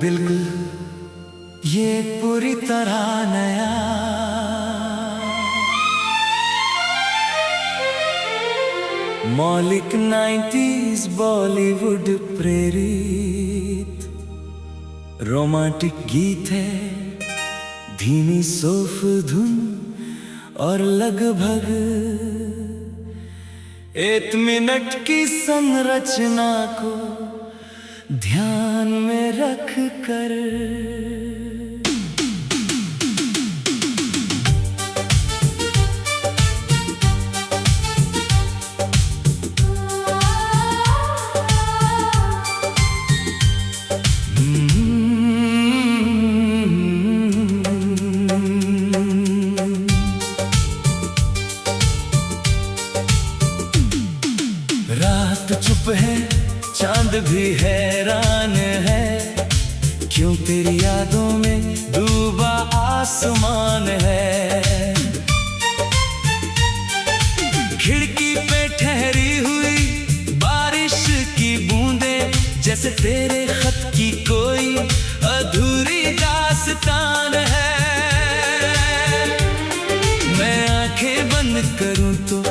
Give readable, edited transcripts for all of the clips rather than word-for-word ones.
बिल्कुल ये पूरी तरह नया, मौलिक 90s बॉलीवुड प्रेरित रोमांटिक गीत है। धीमी सोफ धुन और लगभग 1 मिनट की संरचना को ध्यान में रख कर रात चुप है, चांद भी हैरान है, क्यों तेरी यादों में डूबा आसमान है। खिड़की पे ठहरी हुई बारिश की बूंदें, जैसे तेरे खत की कोई अधूरी दास्तान है। मैं आंखें बंद करूं तो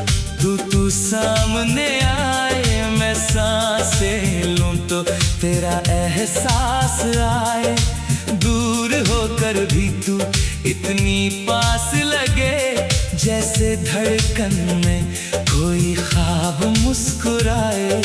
तू सामने आए, मैं सांसें लूं तो तेरा एहसास आए। दूर होकर भी तू इतनी पास लगे, जैसे धड़कन में कोई ख्वाब मुस्कुराए।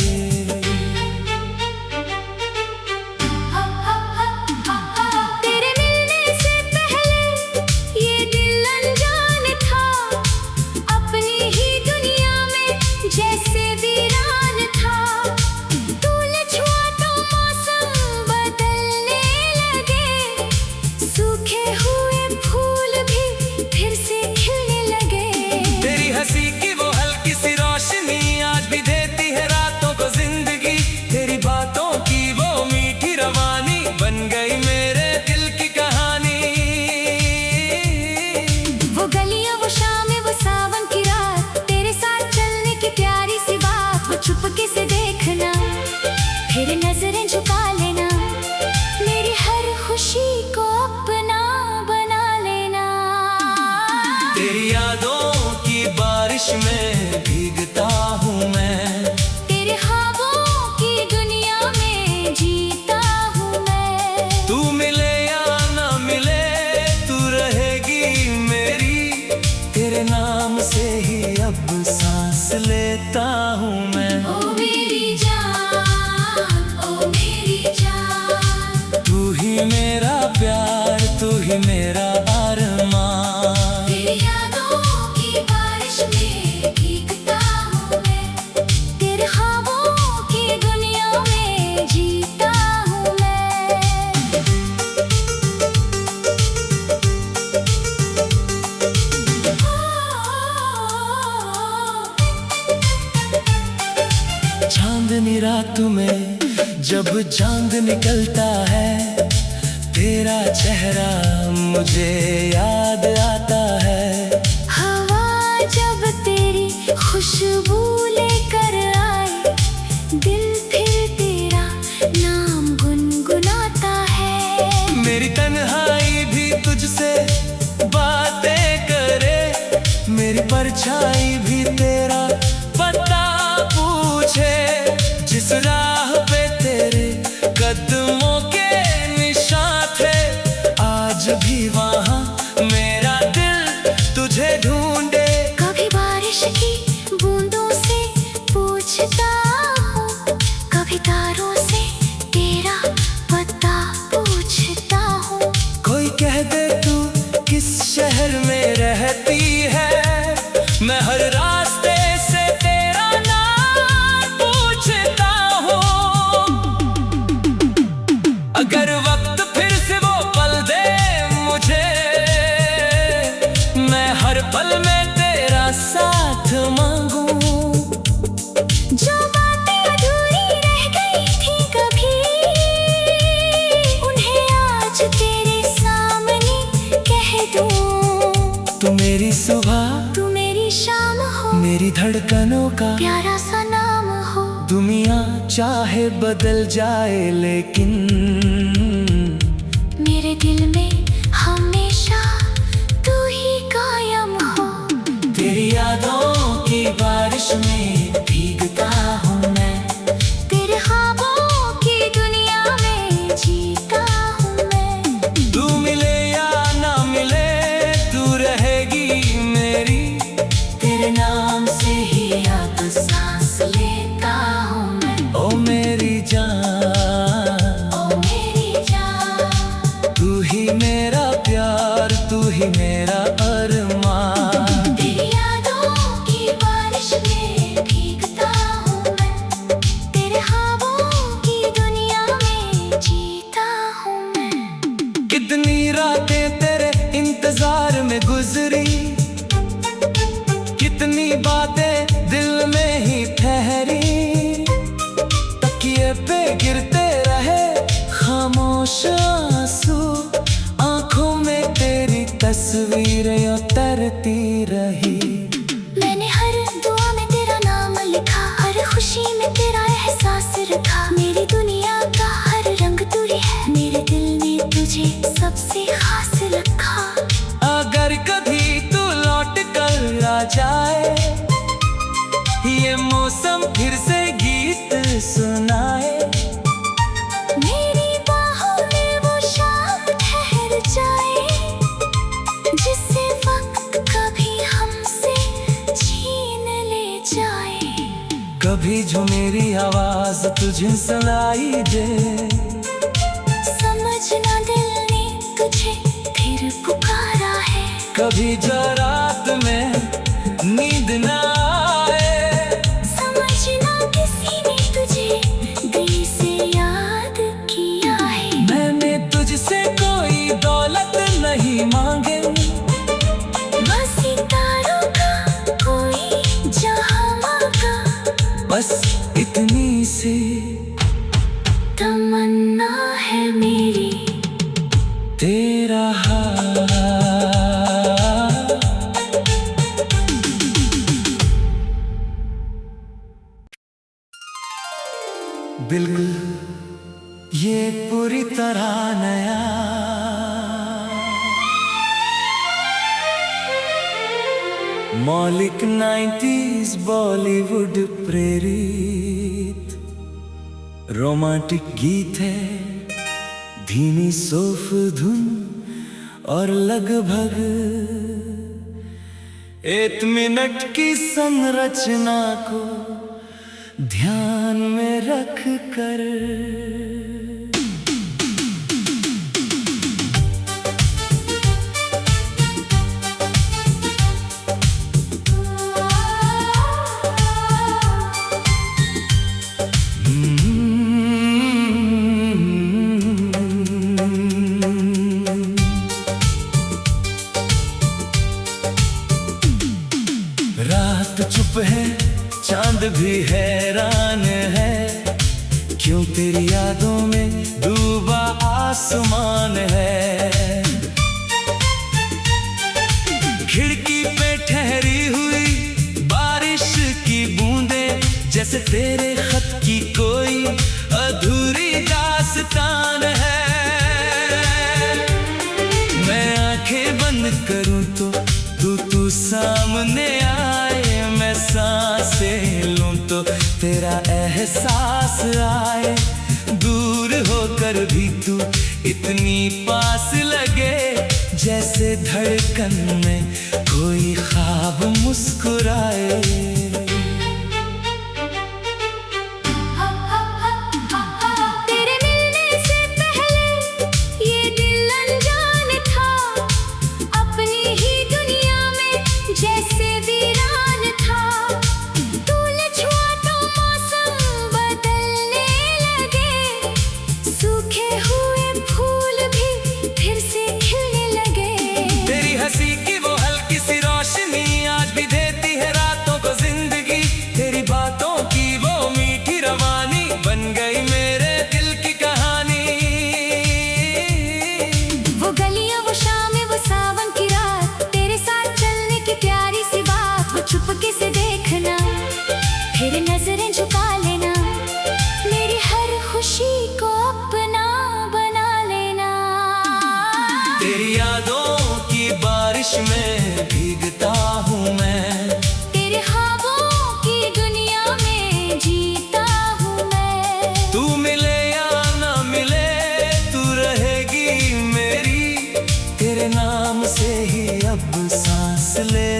चुपके से देखना, फिर नजरें झुका लेना, मेरी हर खुशी को अपना बना लेना। तेरी यादों की बारिश में भीगता हूँ मैं, तेरे ख्वाबों की दुनिया में जीता हूँ मैं। तू मिले या ना मिले, तू रहेगी मेरी, तेरे नाम से ही अब सांस लेता हूँ मैं। ओ मेरी जान, तू ही मेरा प्यार, तू ही मेरा अरमान। तेरी यादों की बारिश में भीगता हूँ मैं, तेरे ख्वाबों की दुनिया में जीता हूँ मैं। चांदनी रात में जब चांद निकलता है, तेरा चेहरा मुझे याद आता है। हवा जब तेरी खुशबू लेकर आए, दिल फिर तेरा नाम गुनगुनाता है। मेरी तन्हाई भी तुझसे बातें करे, मेरी परछाई भी तेरा पता पूछे। जिस राह पे तेरे कदमों के निशान थे, आज भी वहाँ मेरा दिल तुझे ढूंढे। कभी बारिश की बूंदों से पूछता हूँ, कभी तारों से तेरा पता पूछता हूँ। कोई कह दे तू किस शहर में रहती है, मैं हर रास्ते से तेरा नाम पूछता हूँ। अगर वक्त फिर से वो पल दे मुझे, मैं हर पल में तेरा साथ मांगू। जो बातें अधूरी रह गई थी कभी, उन्हें आज तेरे सामने कह दूं। तू मेरी सुबह, तू मेरी शाम हो, मेरी धड़कनों का प्यारा सा नाम हो। दुनिया चाहे बदल जाए, लेकिन मेरे दिल में हमेशा तू ही कायम हो। तेरी यादों की बारिश में भीगता हूँ मैं, तेरे ख्वाबों की दुनिया में जीता हूँ मैं। तू मिले या ना मिले तू रहेगी मेरी, तेरे नाम से ही अब सांस लेता हूँ मैं। ओ मेरी जान, ओ मेरी जान, तू ही मेरा प्यार, तू ही मेरा अरमान। तेरी यादों की बारिश में भीगता हूँ मैं, तेरे ख्वाबों की दुनिया में जीता हूँ मैं। कितनी रातें तेरे इंतजार में गुजरी, कितनी बातें दिल में ही ठहरी, तकिए पे गिरते रहे खामोश आंसू, आंखों में तेरी तस्वीरें उतरती रही। मैंने हर दुआ में तेरा नाम लिखा, हर खुशी में तेरा एहसास रखा। मेरी दुनिया का हर रंग तू ही है, मेरे दिल ने तुझे सबसे खास रखा। अगर कभी तू लौट कर आ जाए, ये मौसम फिर से गीत सुनाए, मेरी बाहों में वो शाम ठहर जाए, जिससे वक्त कभी हमसे छीन ले जाए। कभी जो मेरी आवाज तुझे सुनाई दे, समझना दिल ने तुझे फिर पुकारा है। कभी जो रात में नींद ना आए, समझना किसी ने तुझे दिल से याद किया है। मैंने तुझसे कोई दौलत नहीं मांगे, बस सितारों का कोई जहां मांगा, बस इतनी सी तमन्ना है मेरी। तेरा हाथ बिल्कुल ये पूरी तरह नया, मौलिक 90s बॉलीवुड प्रेरित रोमांटिक गीत है, धीमी सोफ धुन और लगभग 1 मिनट की संरचना को ध्यान में रख कर। रात चुप है, चांद भी हैरान है, क्यों तेरी यादों में डूबा आसमान है। खिड़की पे ठहरी हुई बारिश की बूंदें, जैसे तेरे खत की कोई अधूरी दास्तान है। मैं आंखें बंद करूं तो तू सामने आए, मैं सांसें लूं तो तेरा एहसास आए। दूर होकर भी तू इतनी पास लगे, जैसे धड़कन में कोई ख्वाब मुस्कुराए। तेरे मिलने से पहले ये दिल अनजान था, अपनी ही दुनिया में जैसे वीरान था। तूने छुआ तो मौसम बदलने लगे, सूखे हुए फूल भी फिर से खिलने लगे। तेरी हंसी की वो हल्की सी रोशनी आज भी देती है रातों को जिंदगी।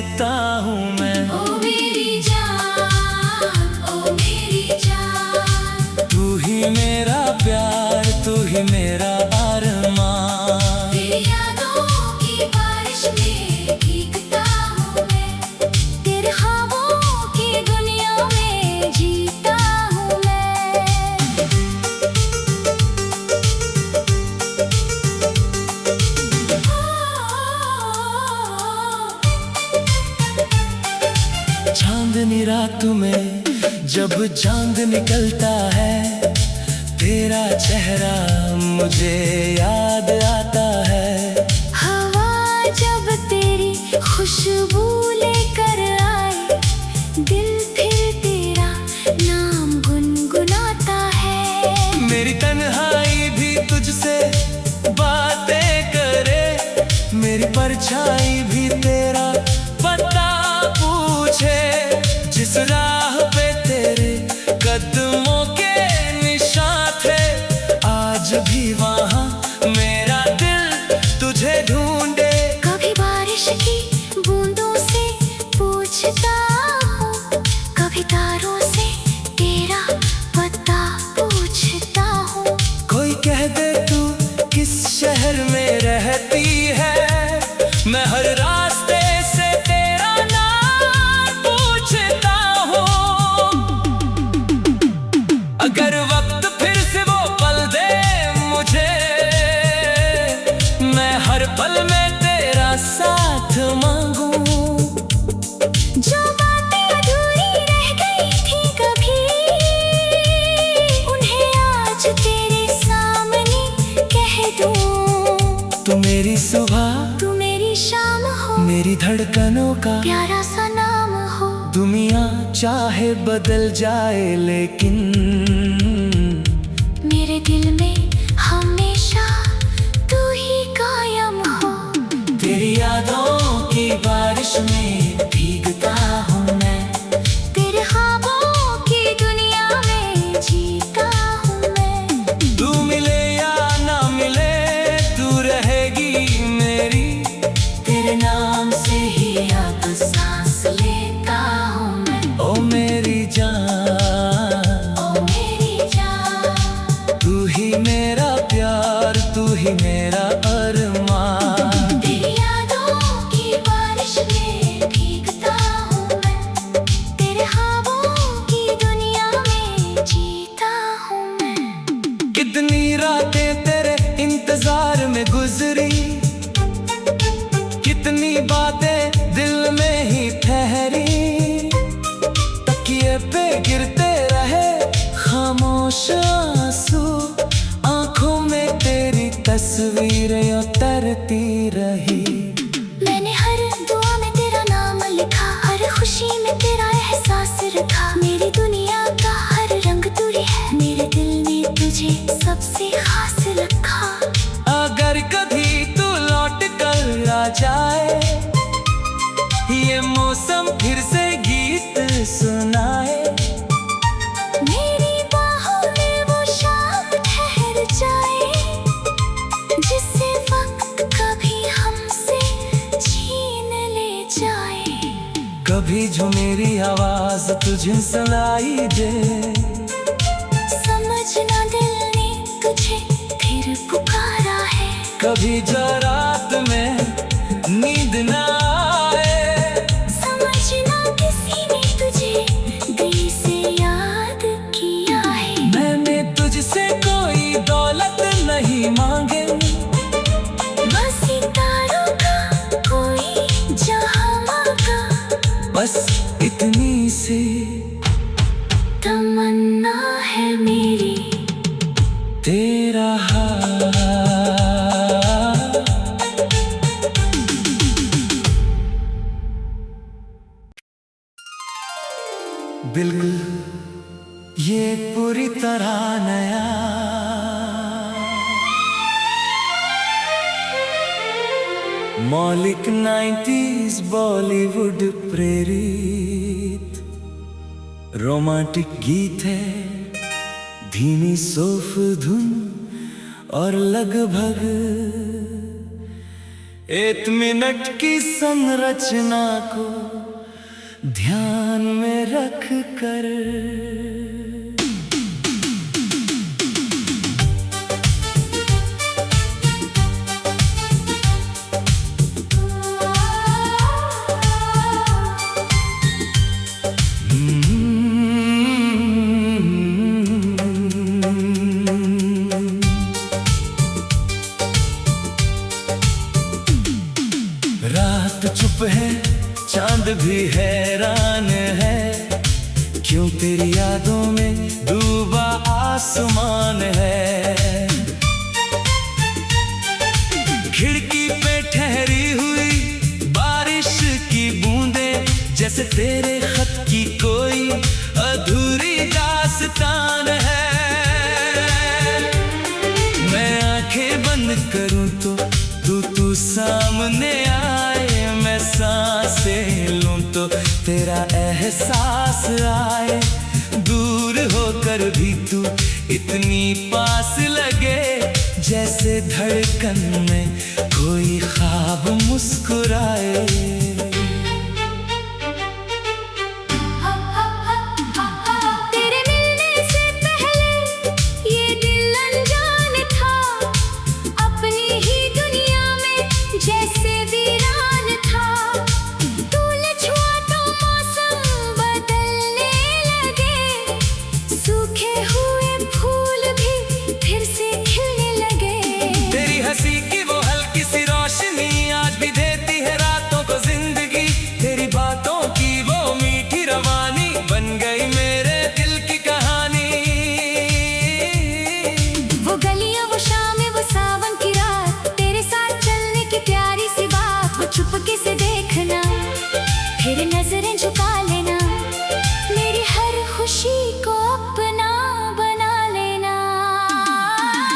पूछता हूँ मैं। ओ मेरी जान, ओ मेरी जान, तू ही मेरा प्यार, तू ही मेरा अरमान। तेरी यादों की बारिश में भीगता हूँ मैं, तेरे ख्वाबों की दुनिया में जीता हूँ मैं। चांदनी रात में जब चांद निकलता है, तेरा चेहरा मुझे याद आता है। हवा जब तेरी खुशबू लेकर आए, दिल फिर तेरा नाम गुनगुनाता है। मेरी तन्हाई भी तुझसे बातें करे, मेरी परछाई भी तेरा पता पूछे। जिस राह पे तेरे कदमों के निशान थे, आज भी वहाँ मेरा दिल तुझे ढूंढे। कभी बारिश की बूंदों से पूछता हूँ, कभी तारों से तेरा पता पूछता हूँ। कोई कह दे तू किस शहर में रहती है, मैं हर रास्ते से तेरा नाम पूछता हूँ। अगर वक्त फिर से वो पल दे मुझे, मैं हर पल में तेरा साथ मांगू। जो बातें अधूरी रह गई थी कभी, उन्हें आज तेरे सामने कह दूँ। तू मेरी सुबह, तू मेरी शाम हो, मेरी धड़कनों का प्यारा सा नाम हो। दुनिया चाहे बदल जाए, लेकिन मेरे दिल में हमेशा तू ही कायम हो। तेरी यादों की बारिश में भीगता हूँ मैं, तेरे ख्वाबों की दुनिया में जीता हूँ मैं। तू मिले या ना मिले, तू रहेगी मेरी। तेरे नाम से ही अब सांस लेता हूँ मैं। ओ मेरी जान, ओ मेरी जान, तू ही मेरा प्यार, तू ही मेरा अरमान। तेरी यादों की बारिश में भीगता हूँ मैं, तेरे ख्वाबों की दुनिया में जीता हूँ मैं। कितनी रातें तेरे इंतजार में गुजरी, कितनी बातें दिल में ही ठहरी। तकिए पे गिरते रहे खामोश आंसू, आंखों में तेरी तस्वीरें उतरती रही। मैंने हर दुआ में तेरा नाम लिखा, हर खुशी में तेरा एहसास रखा। मेरी दुनिया का हर रंग तू ही है, मेरे दिल ने तुझे सबसे खास रखा। अगर कभी तू लौट कर आ जाए, ये मौसम फिर से गीत सुनाए। मेरी बाहों में वो शाम ठहर जाए, जिससे वक्त कभी हमसे छीन ले जाए। कभी जो मेरी आवाज तुझे सुनाई दे, समझना दिल ने तुझे फिर पुकारा है। कभी जो रात में नींद ना आए, समझना किसी ने तुझे दिल से याद किया है। मैंने तुझसे कोई दौलत नहीं मांगे, बस सितारों का कोई जहां मांगा, बस इतनी सी तमन्ना है मेरी। तेरा हाथ बिल्कुल ये पूरी तरह नया, मौलिक 90s बॉलीवुड प्रेरित रोमांटिक गीत है। धीमी सोफ धुन और लगभग एक मिनट की संरचना को ध्यान में रख कर। रात चुप है, चांद भी हैरान है, क्यों तेरी यादों में डूबा आसमान है। खिड़की पे ठहरी हुई बारिश की बूंदें, जैसे तेरे खत की कोई अधूरी दास्तान है। मैं आंखें बंद करूं तो तू सामने आए, मैं सांसें लूं तो तेरा एहसास आए। दूर होकर भी तू इतनी पास लगे, जैसे धड़कन में कोई ख्वाब मुस्कुराए। चुपके से देखना, फिर नजरें झुका लेना, मेरी हर खुशी को अपना बना लेना।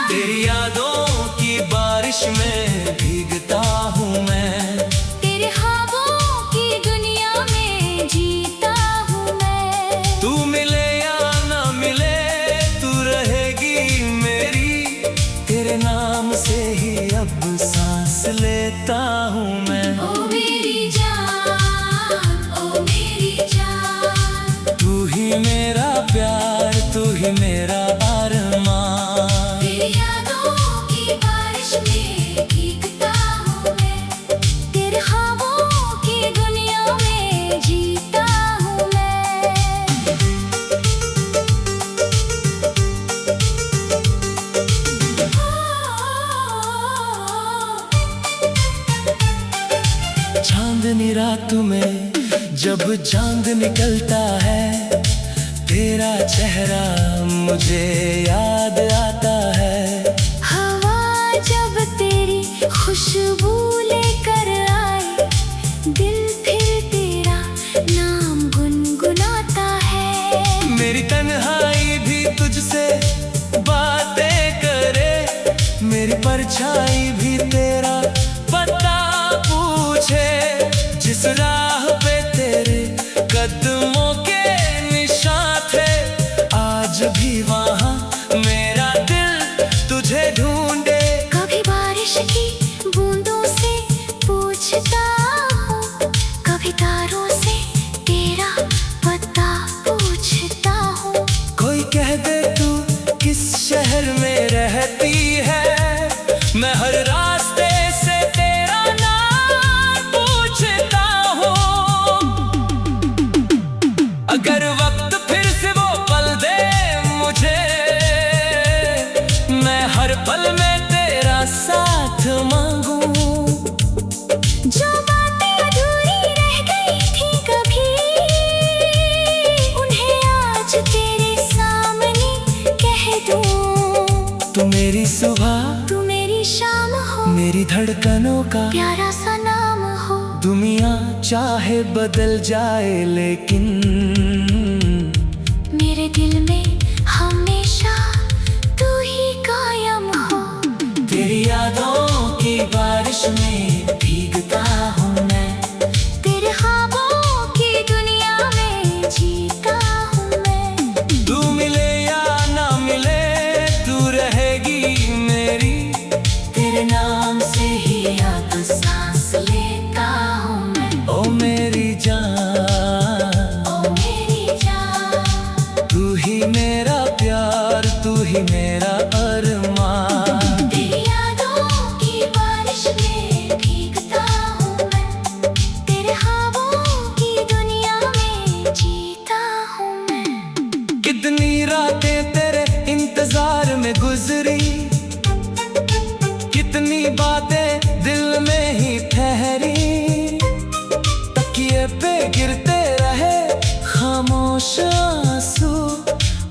तेरी यादों की बारिश में भीगता हूँ मैं, तेरे ख्वाबों की दुनिया में जीता हूँ मैं। तू मिले या ना मिले, तू रहेगी मेरी, तेरे नाम से ही अब सांस लेता हूँ मैं। ओ मेरी जान, ओ मेरी जान, तू ही मेरा प्यार, तू ही मेरा अरमान। तेरी यादों की बारिश में भीगता हूँ मैं, तेरे ख्वाबों की दुनिया में जीता हूँ मैं। चांदनी रात में जब चांद निकलता है, तेरा चेहरा मुझे याद आता है। हवा जब तेरी खुशबू लेकर आए, दिल फिर तेरा नाम गुनगुनाता है। मेरी तन्हाई भी तुझसे बातें करे, मेरी परछाई भी तेरा पता पूछे। जिस राह पे तेरे कदमों के निशान थे, आज भी वहाँ मेरा दिल तुझे ढूंढे। कभी बारिश की बूंदों से पूछता हूँ, कभी तारों से तेरा पता पूछता हूँ। कोई कह दे तू किस शहर में रहती है, मैं हर रास्ते से तेरा नाम पूछता हूँ। अगर वक्त फिर से वो पल दे मुझे, मैं हर पल में तेरा साथ मांगू। जो बातें अधूरी रह गई थी कभी, उन्हें आज तेरे सामने कह दूं। तू मेरी सुबह, तू मेरी शाम हो, मेरी धड़कनों का प्यारा सा नाम हो। दुनिया चाहे बदल जाए, लेकिन मेरे दिल में हमेशा तू ही कायम हो। तेरी यादों की बारिश में भीगता हूँ मैं, तेरे ख्वाबों की दुनिया में जीता हूँ मैं। तू मिले या ना मिले, तू रहेगी मेरी, तेरे नाम से ही अब इतनी बातें दिल में ही ठहरी, तकिए पे गिरते रहे खामोश आंसू,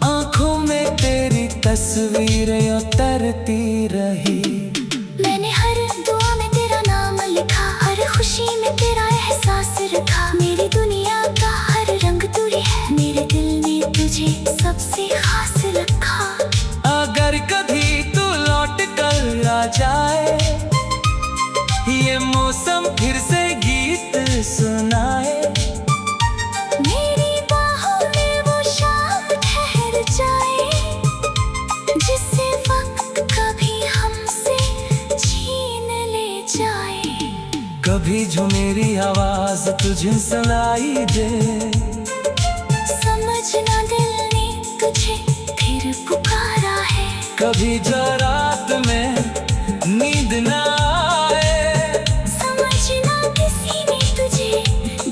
आंखों में तेरी तस्वीरें उतरती रही। मैंने हर दुआ में तेरा नाम लिखा, हर खुशी में तेरा एहसास रखा। मेरी दुनिया का हर रंग तू ही है, मेरे दिल ने तुझे सबसे खास रखा। अगर कभी तू लौट कर आ जाए, ये मौसम फिर से गीत सुनाए, मेरी बाहों में वो शाम ठहर जाए, जिससे वक्त कभी हमसे छीन ले जाए। कभी जो मेरी आवाज तुझे सुनाई दे, समझना दिल ने तुझे फिर पुकारा है। कभी जो रात में नींद ना आए, समझना किसी ने तुझे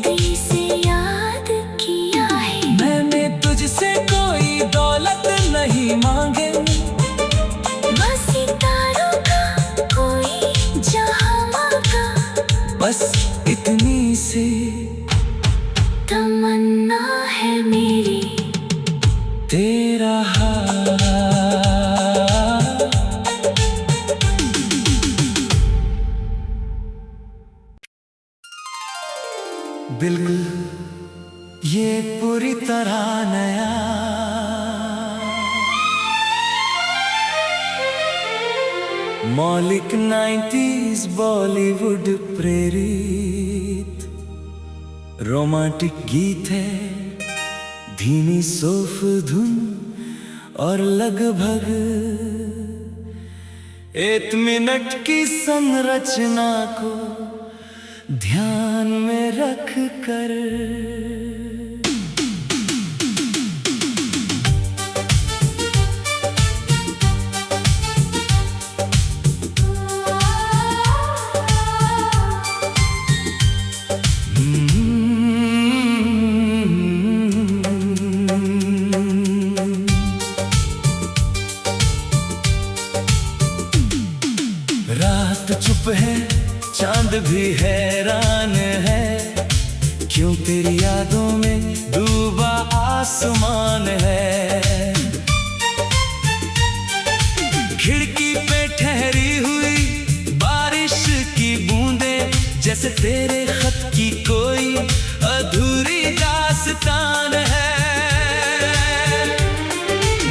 दिल से याद किया है। मैंने तुझसे कोई दौलत नहीं मांगे, बस सितारों का कोई जहां मांगा, बस इतनी सी तमन्ना है मेरी। तेरा हाथ बिल्कुल ये पूरी तरह नया, मौलिक 90s बॉलीवुड प्रेरित रोमांटिक गीत है। धीमी सोफ धुन और लगभग 1 मिनट की संरचना को ध्यान में रख कर रात चुप है, चांद भी हैरान है, क्यों तेरी यादों में डूबा आसमान है। खिड़की पे ठहरी हुई बारिश की बूंदें, जैसे तेरे खत की कोई अधूरी दास्तान है।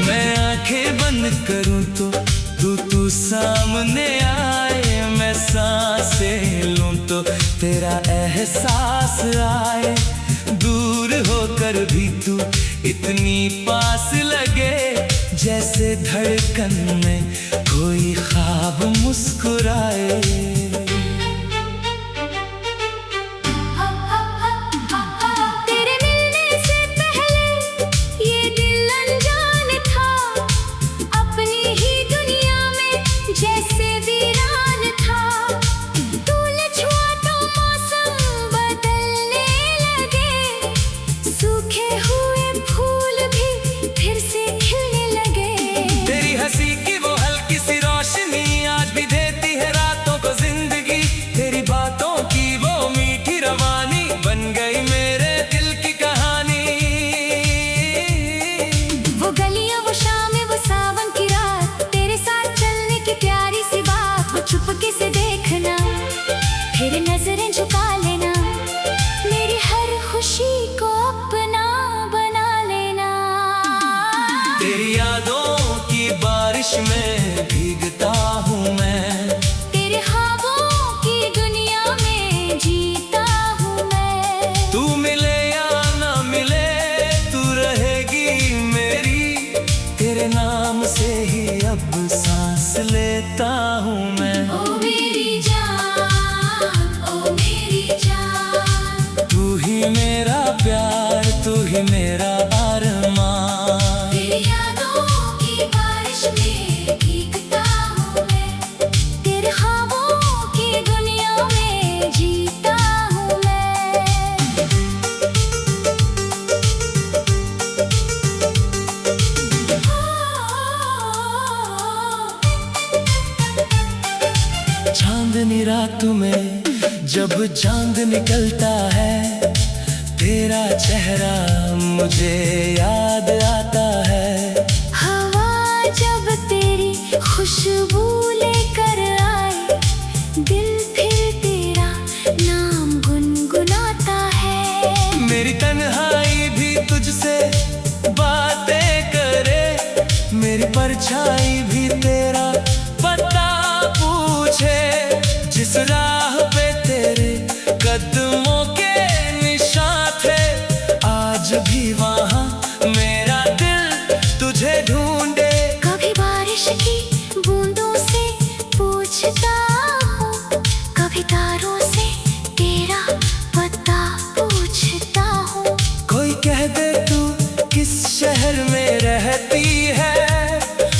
मैं आंखें बंद करूं तो तू सामने आए, मैं सांसें लूं तो तेरा एहसास आए। दूर होकर भी तू इतनी पास लगे, जैसे धड़कन में कोई ख्वाब मुस्कुराए। चुपके से देखना, फिर नजरें झुका लेना, मेरी हर खुशी को अपना बना लेना। तेरी यादों की बारिश में भीगता हूँ मैं, तेरे ख्वाबों की दुनिया में जीता हूँ मैं। तू मिले या ना मिले, तू रहेगी मेरी, तेरे नाम से ही अब सांस लेता हूँ मैं। ओ मेरी जान, ओ मेरी जान, तू ही मेरा प्यार, तू ही मेरा अरमान। तेरी यादों की बारिश में भीगता हूँ मैं, तेरे ख्वाबों की दुनिया में जीता हूँ मैं। चांदनी रात में जब चांद निकलता है, तेरा चेहरा मुझे याद आता है। हवा जब तेरी खुशबू लेकर आए, दिल फिर तेरा नाम गुनगुनाता है। मेरी तन्हाई भी तुझसे बातें करे, मेरी परछाई भी तेरा पता पूछे। जिस राह पे तेरे कदमों के निशान थे, आज भी वहाँ मेरा दिल तुझे ढूंढे। कभी बारिश की बूंदों से पूछता हूँ, कभी तारों से तेरा पता पूछता हूँ। कोई कह दे तू किस शहर में रहती है,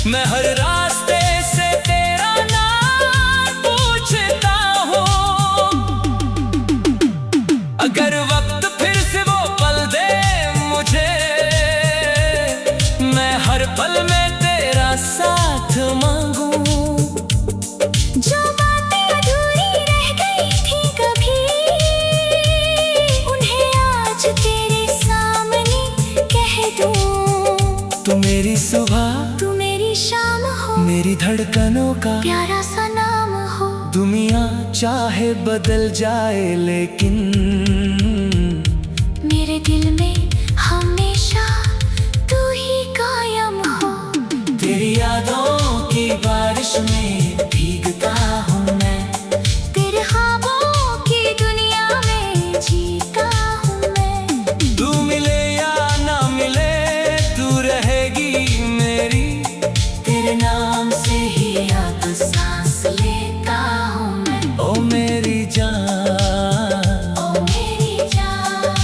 मैं हर रास्ते से तेरा नाम पूछता हूँ। अगर वक्त फिर से वो पल दे मुझे, मैं हर पल में तेरा साथ मांगू। जो बातें अधूरी रह गई थी कभी, उन्हें आज तेरे सामने कह दूं। तू मेरी सुबह, तू मेरी शाम हो, मेरी धड़कनों का प्यारा सा नाम हो। दुनिया चाहे बदल जाए, लेकिन मेरे दिल में हमेशा तू ही कायम हो। तेरी यादों की बारिश में भीगता हूँ मैं, तेरे ख्वाबों की दुनिया में जीता हूँ मैं। तू मिले या ना मिले, तू रहेगी मेरी। तेरे नाम से ही अब सांस लेता हूँ मैं। ओ मेरी जान, ओ मेरी जान,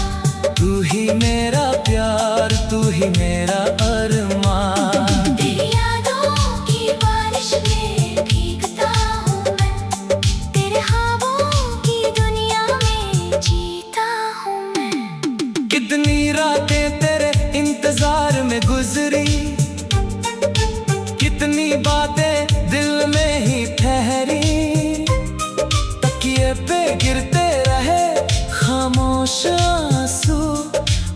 तू ही मेरा प्यार, तू ही मेरा अरमान। तेरी यादों की बारिश में भीगता हूँ मैं, तेरे ख्वाबों की दुनिया में जीता हूँ मैं। कितनी रातें तेरे इंतजार में गुजरी, कितनी बातें दिल में ही ठहरी। तकिए पे गिरते रहे खामोश आंसू,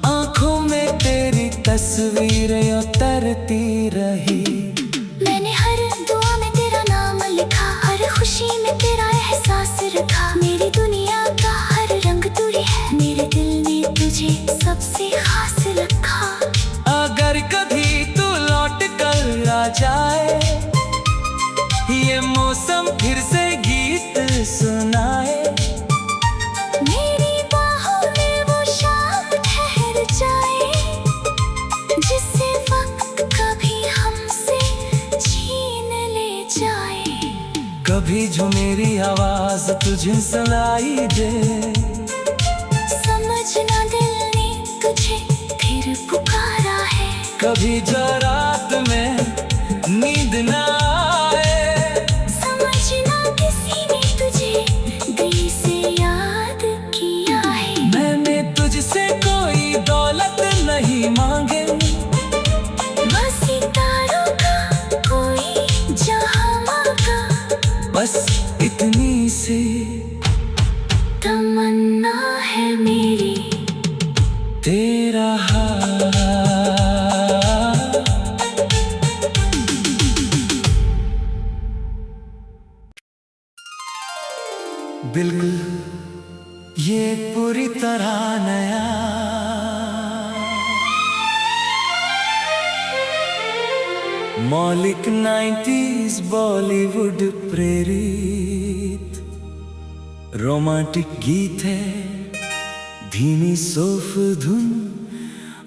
आंखों में तेरी तस्वीरें उतरती रही। मैंने हर दुआ में तेरा नाम लिखा, हर खुशी में तेरा एहसास रखा। मेरी दुनिया का हर रंग तू ही है, मेरे दिल ने तुझे सबसे खास रखा। अगर कभी तू लौट कर आ जाए, ये मौसम फिर से गीत सुनाए। मेरी बाहों में वो शाम ठहर जाए, जिससे वक्त कभी हमसे छीन ले जाए। कभी जो मेरी आवाज तुझे सुनाई दे, समझना दिल ने तुझे फिर पुकारा है। कभी जो रात में नींद ना आए, समझना किसी ने तुझे दिल से याद किया है। मैंने तुझसे कोई दौलत नहीं मांगे, बस सितारों का कोई जहां मांगा, बस इतनी सी तमन्ना है मेरी। तेरा हाथ। बिल्कुल ये पूरी तरह नया, मौलिक 90s बॉलीवुड प्रेरित रोमांटिक गीत है। धीमी सोफ धुन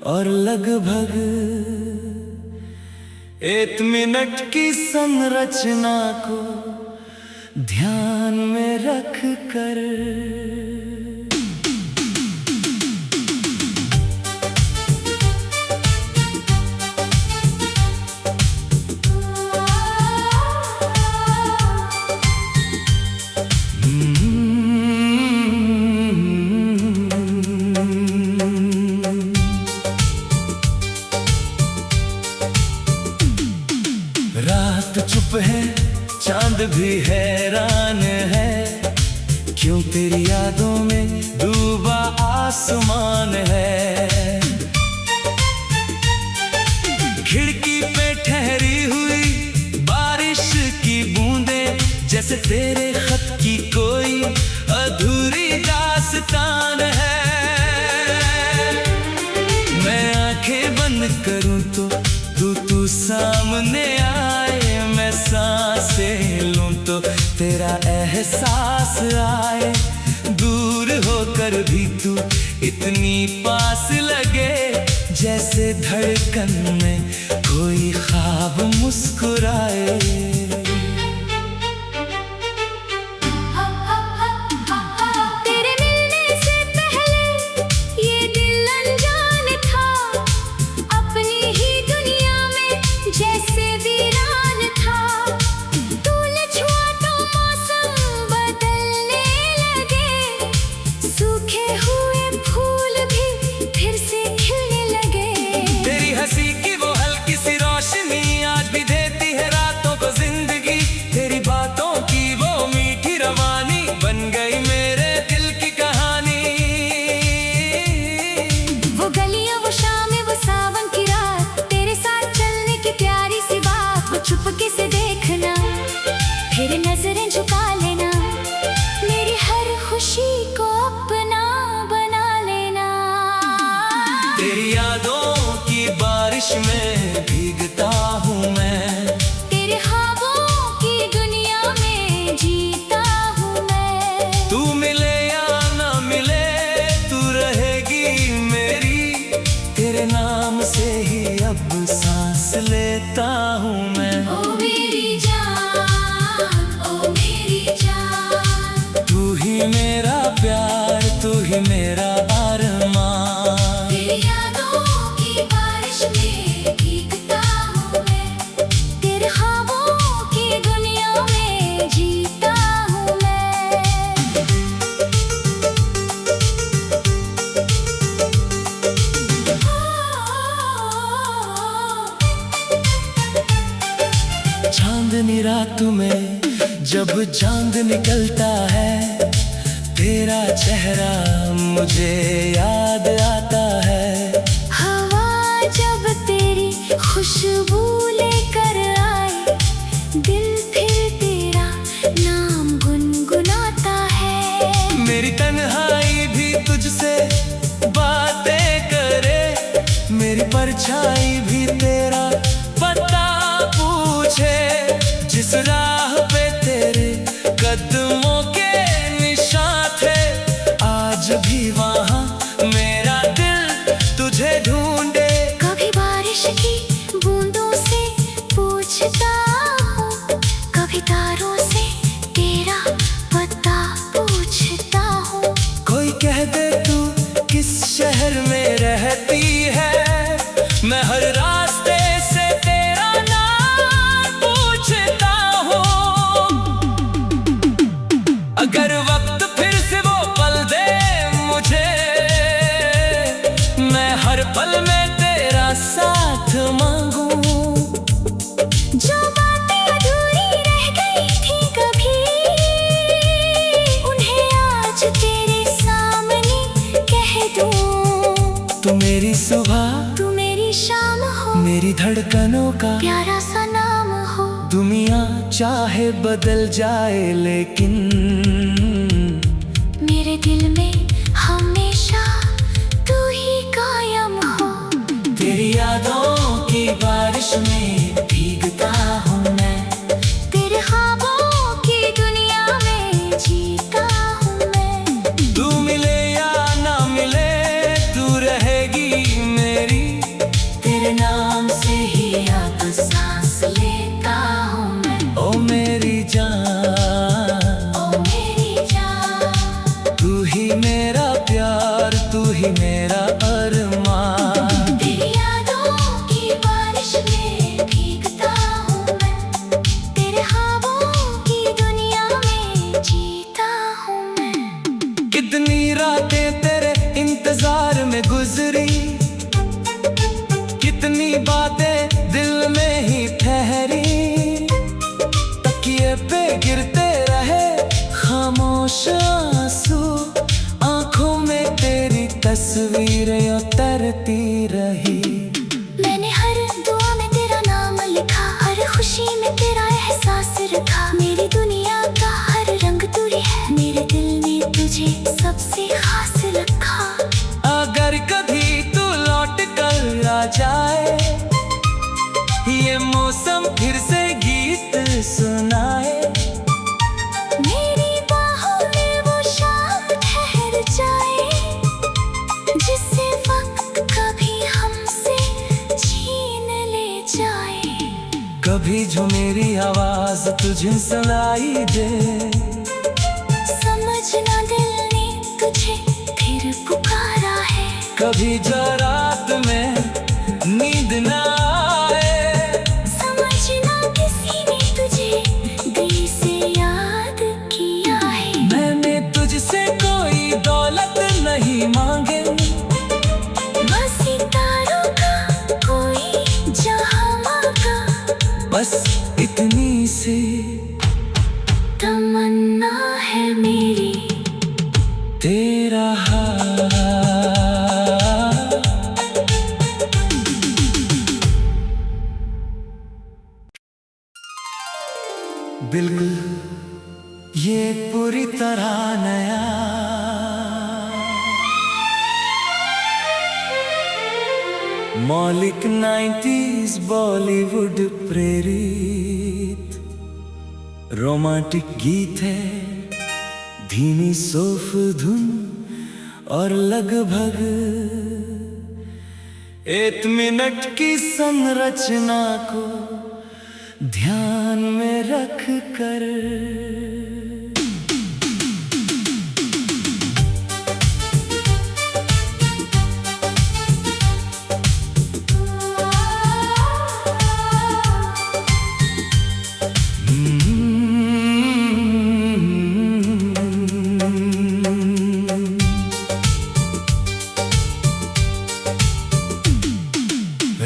और लगभग 1 मिनट की संरचना को ध्यान में रख कर रात चुप है, चांद भी हैरान है। क्यों तेरी यादों में डूबा आसमान है। खिड़की पे ठहरी हुई बारिश की बूंदें, जैसे तेरे खत की कोई अधूरी दास्तान है। मैं आंखें बंद करूं तो तू सामने आए, मैं सांसें लूं तो तेरा एहसास आए। दूर होकर भी तू इतनी पास लगे, जैसे धड़कन में कोई ख्वाब मुस्कुराए। तेरे मिलने से पहले ये दिल अनजान था, अपनी ही दुनिया में जैसे वीरान था। तूने छुआ तो मौसम बदलने लगे, सूखे हुए फूल भी फिर से खिलने लगे। तेरी हंसी की वो हल्की सी रोशनी आज भी देती है रातों को जिंदगी। तेरी बातों की वो मीठी रवानी बन गई मेरे दिल की कहानी। वो गलियां, वो शामें, वो सावन की रात, तेरे साथ चलने की प्यारी सी बात। वो चुपके से देखना, फिर नजरें झुका लेना, मेरी हर खुशी को अपना बना लेना। तेरी यादों की बारिश में भीगता हूँ मैं, तेरे ख्वाबों की दुनिया में जीता हूँ मैं। तू मिले या ना मिले तू रहेगी मेरी। तेरे नाम से ही अब सांस लेता हूँ मैं। ओ मेरी जान, ओ मेरी जान, तू ही मेरा प्यार, तू ही मेरा अरमान। तेरी यादों की बारिश में भीगता हूँ मैं, तेरे ख्वाबों की दुनिया में जीता हूँ मैं। चांदनी रात में जब चांद निकलता है, तेरा चेहरा मुझे याद आता है। हवा जब तेरी खुशबू लेकर आए, दिल फिर तेरा नाम गुनगुनाता है। मेरी तन्हाई भी तुझसे बातें करे, मेरी परछाई भी तेरा पता पूछे। जिस राह पे तेरे कदमों के निशान थे, आज भी वहाँ मेरा दिल तुझे ढूंढे। कभी बारिश की बूंदों से पूछता हूँ, कभी तारों से तेरा पता पूछता हूँ। कोई कह दे तू किस शहर में रहती है, मैं हर रास्ते से तेरा नाम पूछता हूँ। अगर वक्त फिर से वो पल दे मुझे, मैं हर पल में तेरा साथ मांगू। जो बातें अधूरी रह गई थी कभी, उन्हें आज तेरे सामने कह दूं। तू मेरी सुबह, तू मेरी शाम हो, मेरी धड़कनों का प्यारा सा नाम हो। दुनिया चाहे बदल जाए लेकिन मेरे दिल में हमेशा तू ही कायम हो। तेरी यादों की बारिश में भीगता हूँ मैं, तेरे ख्वाबों की दुनिया में जीता हूँ मैं। तू मिले या ना मिले तू रहेगी मेरी। तेरे नाम से ही अब सांस लेता हूँ मैं। ओ मेरी जान, ओ मेरी जान, तू ही मेरा प्यार, तू ही मेरा अरमान। तेरी यादों की बारिश में भीगता हूँ मैं, तेरे ख्वाबों की दुनिया में जीता हूँ मैं। कितनी रातें तेरे इंतजार में गुजरी, कितनी बातें दिल में ही ठहरी। तकिए पे गिरते रहे खामोश आंसू, आंखों में तेरी तस्वीरें उतरती रही। मैंने हर दुआ में तेरा नाम लिखा, हर खुशी में तेरा एहसास रखा। मेरी दुनिया का हर रंग तू ही है, मेरे दिल ने तुझे सबसे खास रखा। अगर कभी तू लौट कर आ जाए, ये मौसम फिर से गीत सुनाए। मेरी बाहों में वो शाम ठहर जाए, जिससे वक्त कभी हमसे छीन ले जाए। कभी जो मेरी आवाज तुझे सुनाई दे, समझना दिल ने तुझे फिर पुकारा है। कभी जो रात में नींद ना आए, समझना किसी ने तुझे दिल से याद किया है। मैंने तुझसे कोई दौलत नहीं मांगे, बस सितारों का कोई जहां मांगा। बस इतनी सी तमन्ना है मेरी, तेरा हाथ। बिल्कुल ये पूरी तरह नया, मौलिक 90s बॉलीवुड प्रेरित रोमांटिक गीत है। धीमी सोफ धुन और लगभग 1 मिनट की संरचना को ध्यान में रख कर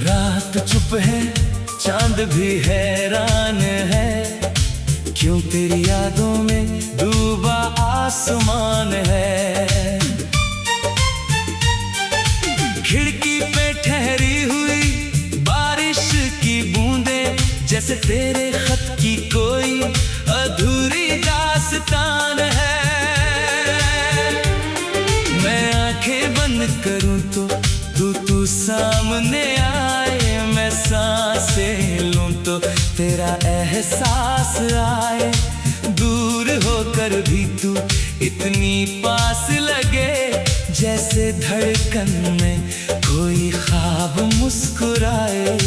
रात चुप है, चांद भी हैरान है, क्यों तेरी यादों में डूबा आसमान है। खिड़की पे ठहरी हुई बारिश की बूंदें, जैसे तेरे खत की कोई अधूरी दास्तान है। मैं आंखें बंद करूं तो तू सामने आए, मैं सांसें लूं तो तेरा एहसास आए। दूर होकर भी तू इतनी पास लगे, जैसे धड़कन में कोई ख्वाब मुस्कुराए।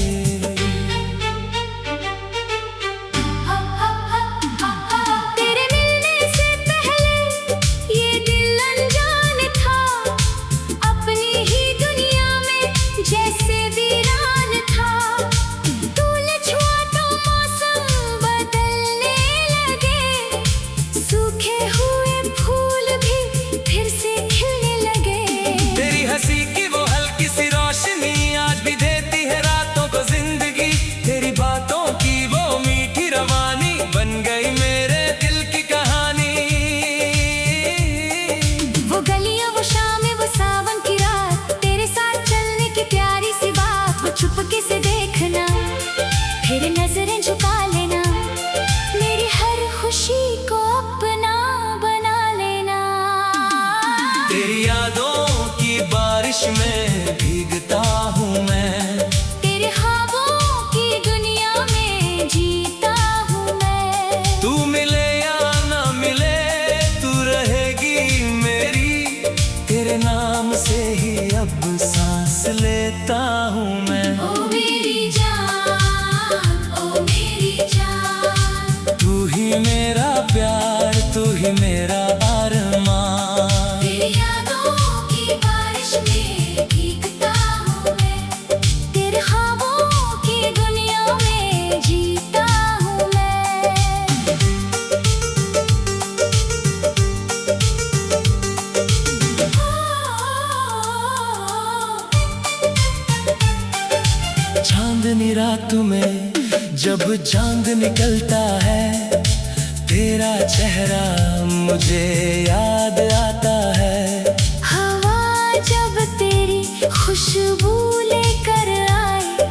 चुपके से देखना, फिर नजरें झुका लेना, मेरी हर खुशी को अपना बना लेना। तेरी यादों की बारिश में भीगता हूँ मैं, तेरे ख्वाबों की दुनिया में जीता हूँ मैं। तू मिले या ना मिले, तू रहेगी मेरी, तेरे नाम से ही अब सांस लेता हूँ मैं। ओ मेरी जान, ओ मेरी जान, तू ही मेरा प्यार, तू ही मेरा अरमान। तेरी यादों की बारिश में भीगता हूँ मैं, तेरे ख्वाबों की दुनिया में जीता हूँ मैं। चांदनी रात में जब चांद निकलता है, तेरा चेहरा मुझे याद आता है। हवा जब तेरी खुशबू लेकर आए,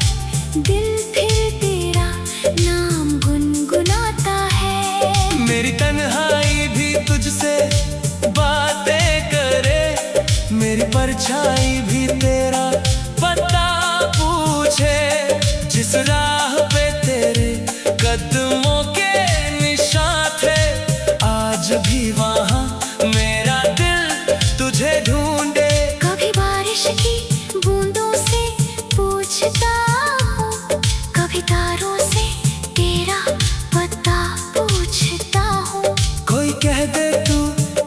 दिल फिर तेरा नाम गुनगुनाता है। मेरी तन्हाई भी तुझसे बातें करे, मेरी परछाई भी तेरा पता पूछे। जिस राह पे तेरे कदमों के निशान थे, आज भी वहाँ मेरा दिल तुझे ढूंढे। कभी बारिश की बूंदों से पूछता हूँ, कभी तारों से तेरा पता पूछता हूँ। कोई कह दे तू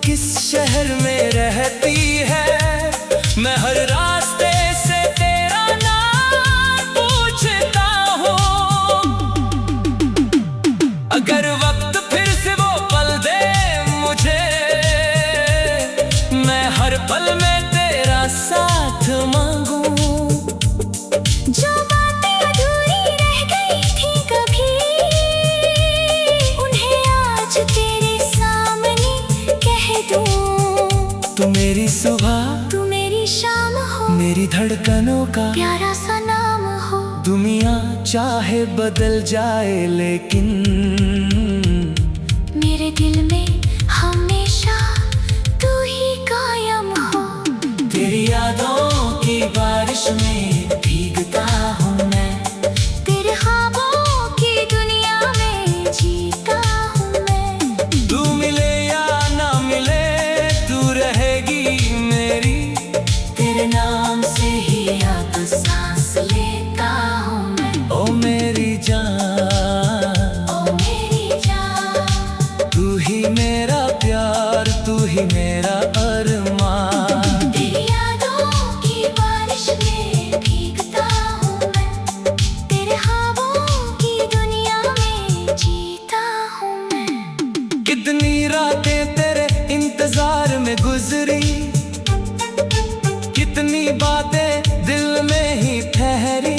किस शहर में रहती है, मैं हर रास्ते से तेरा नाम पूछता हूँ। अगर वक्त फिर से वो पल दे मुझे, मैं हर पल में तेरा साथ मांगू। जो बातें अधूरी रह गई थी कभी, उन्हें आज तेरे सामने कह दूं। तू मेरी सुबह, तू मेरी शाम हो, मेरी धड़कनों का प्यारा सा नाम हो। दुनिया चाहे बदल जाए, लेकिन मेरे दिल में हमेशा तू ही कायम हो। तेरी यादों की बारिश में भीगता हूँ मैं, तेरे ख्वाबों की दुनिया में जीता हूँ मैं। तू मिले या ना मिले, तू रहेगी मेरी। तेरे नाम से ही अब सांस लेता हूँ मैं। ओ मेरी जान, ओ मेरी जान, तू ही मेरा प्यार, तू ही मेरा अरमान। तेरी यादों की बारिश में भीगता हूँ मैं, तेरे ख्वाबों की दुनिया में जीता हूँ मैं। कितनी रातें तेरे इंतजार में गुजरी, कितनी बातें दिल में ही ठहरी।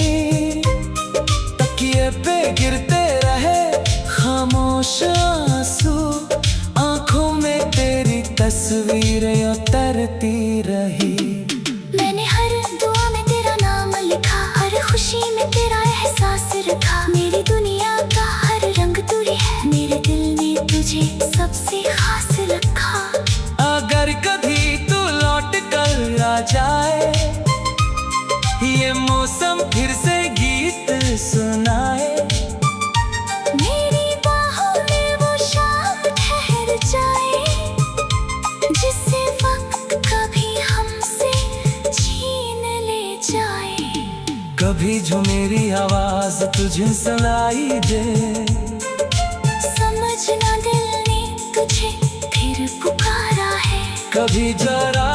तकिए पे गिरते रहे खामोश आंसू, आंखों में तेरी तस्वीरें उतरती रही। मैंने हर दुआ में तेरा नाम लिखा, हर खुशी में तेरा एहसास रखा। मेरी दुनिया का हर रंग तू ही है, मेरे दिल ने तुझे सबसे खास रखा। अगर कभी तू लौट कर आ जाए, ये मौसम फिर से गीत सुनाए। मेरी बाहों में वो शाम ठहर जाए, जिससे वक्त कभी हमसे छीन ले जाए। कभी जो मेरी आवाज तुझे सुनाई दे, समझना दिल ने तुझे फिर पुकारा है। कभी जरा